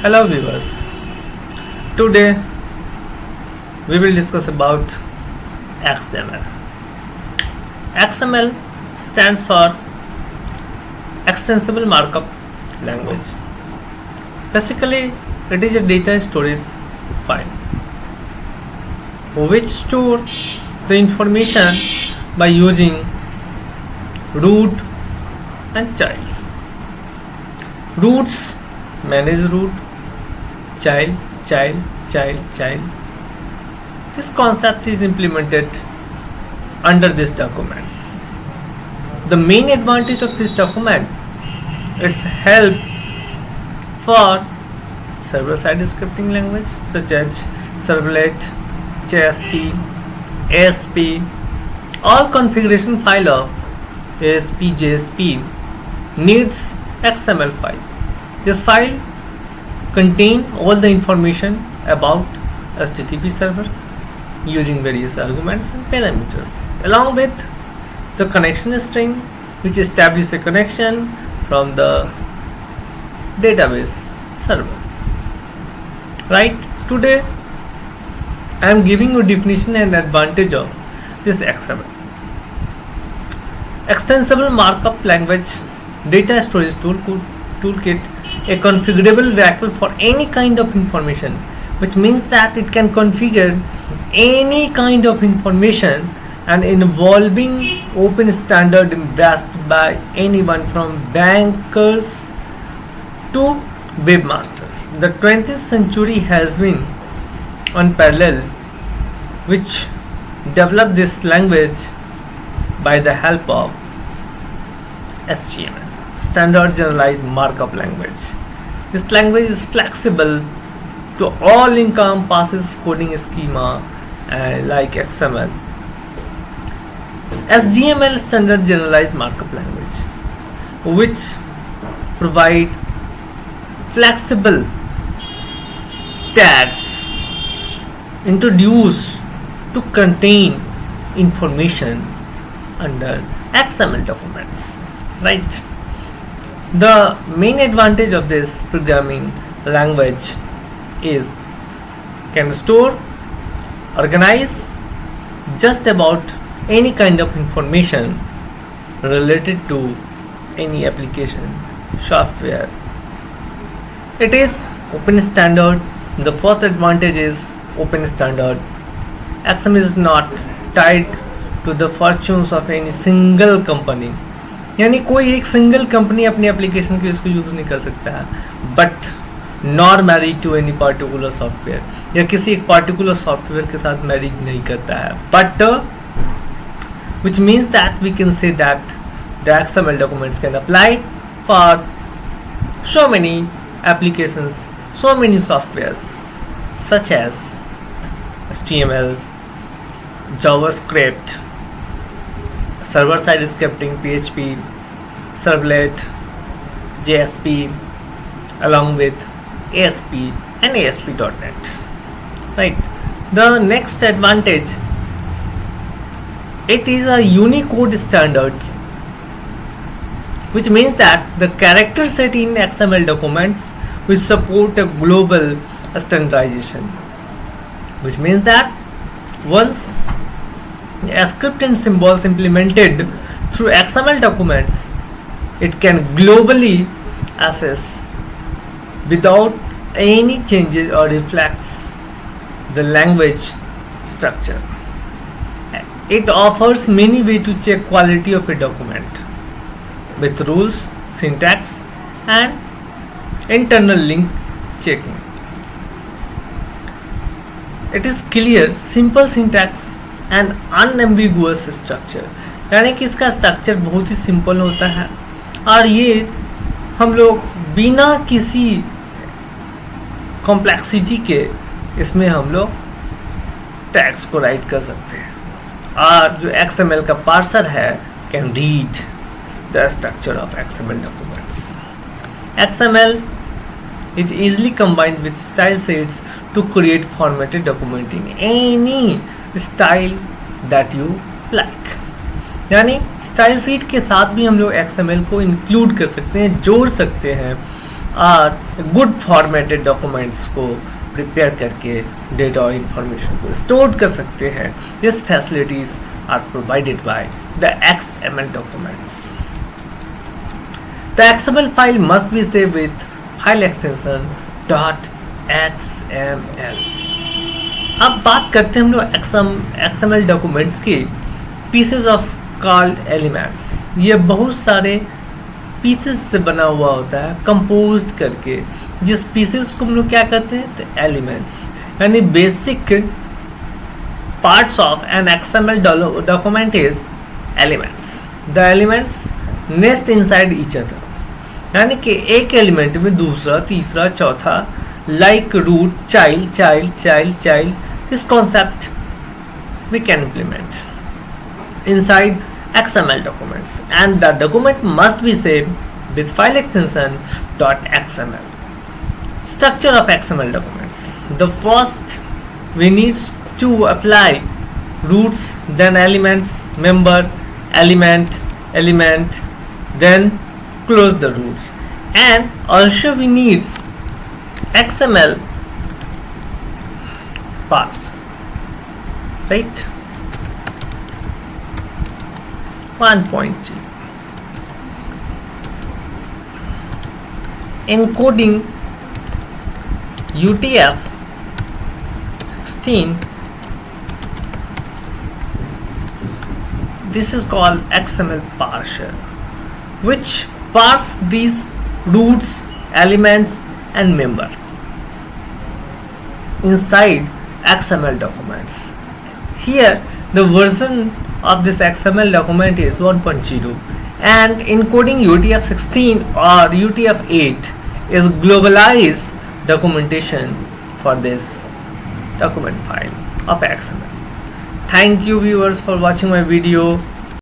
Hello viewers. Today we will discuss about XML. XML stands for Extensible Markup Language. Basically, it is a data storage file which store the information by using root and childs. Roots manage root, child. This concept is implemented under these documents. The main advantage of this document is help for server-side scripting language such as Servlet, JSP, ASP. All configuration file of ASP, JSP needs XML file. This file contain all the information about HTTP server using various arguments and parameters, along with the connection string which establishes a connection from the database server. Right, today I am giving you definition and advantage of this XML. Extensible Markup Language Data Storage Toolkit, a configurable vehicle for any kind of information, which means that it can configure any kind of information and involving open standard embraced by anyone from bankers to webmasters. The 20th century has been unparalleled, which developed this language by the help of SGML, Standard Generalized Markup Language. This language is flexible to all encompasses coding schema like XML. SGML, Standard Generalized Markup Language, which provide flexible tags introduced to contain information under XML documents. Right. The main advantage of this programming language is can store, organize just about any kind of information related to any application, software. It is open standard. The first advantage is open standard. XML is not tied to the fortunes of any single company. यानी कोई एक single company अपनी application के इसको use नहीं कर सकता है, but nor married to any particular software, या किसी एक पार्टिकुलर सॉफ्टवेयर के साथ मैरिड नहीं करता है, but which means that we can say that the XML documents can apply for so many applications, so many softwares such as HTML, JavaScript, server-side scripting, PHP, Servlet, JSP, along with ASP and ASP.NET. Right. The next advantage, it is a Unicode standard, which means that the character set in XML documents will support a global standardization, which means that once a script and symbols implemented through XML documents, it can globally access without any changes or reflects the language structure. It offers many ways to check quality of a document with rules, syntax and internal link checking. It is clear, simple syntax and unambiguous structure, यानी कि इसका structure बहुत ही simple होता है और ये हम लोग बिना किसी कॉम्प्लेक्सिटी के इसमें हम लोग टैग्स को राइट कर सकते हैं, और जो XML का पार्सर है can read the structure of XML documents. XML is easily combined with style sheets to create formatted document in any style that you like. यानी स्टाइल शीट के साथ भी हम लोग XML को इंक्लूड कर सकते हैं, जोड़ सकते हैं और गुड फॉर्मेटेड डॉक्यूमेंट्स को प्रिपेयर करके डेटा और इंफॉर्मेशन को स्टोर कर सकते हैं. This facilities are provided by the XML documents. The XML file must be saved with file extension .xml. अब बात करते हैं हम लोग XML डॉक्यूमेंट्स की. पीसेज ऑफ कॉल्ड एलिमेंट्स, ये बहुत सारे पीसेस से बना हुआ होता है कंपोज्ड करके. जिस पीसेस को हम लोग क्या कहते हैं, तो एलिमेंट्स, यानी basic parts of an XML document is elements. The elements nest inside each other, यानी कि एक एलिमेंट में दूसरा, तीसरा, चौथा, like root, child, child, child, child. This concept we can implement inside XML documents, and the document must be saved with file extension .xml. Structure of XML documents. The first, we need to apply roots, then elements, member, element, element, then close the roots, and also we need XML parts, right? 1.2 encoding UTF-16. This is called XML parser, which parse these roots, elements and member inside XML documents. Here the version of this XML document is 1.0, and encoding UTF-16 or UTF-8 is globalized documentation for this document file of XML. Thank you viewers for watching my video.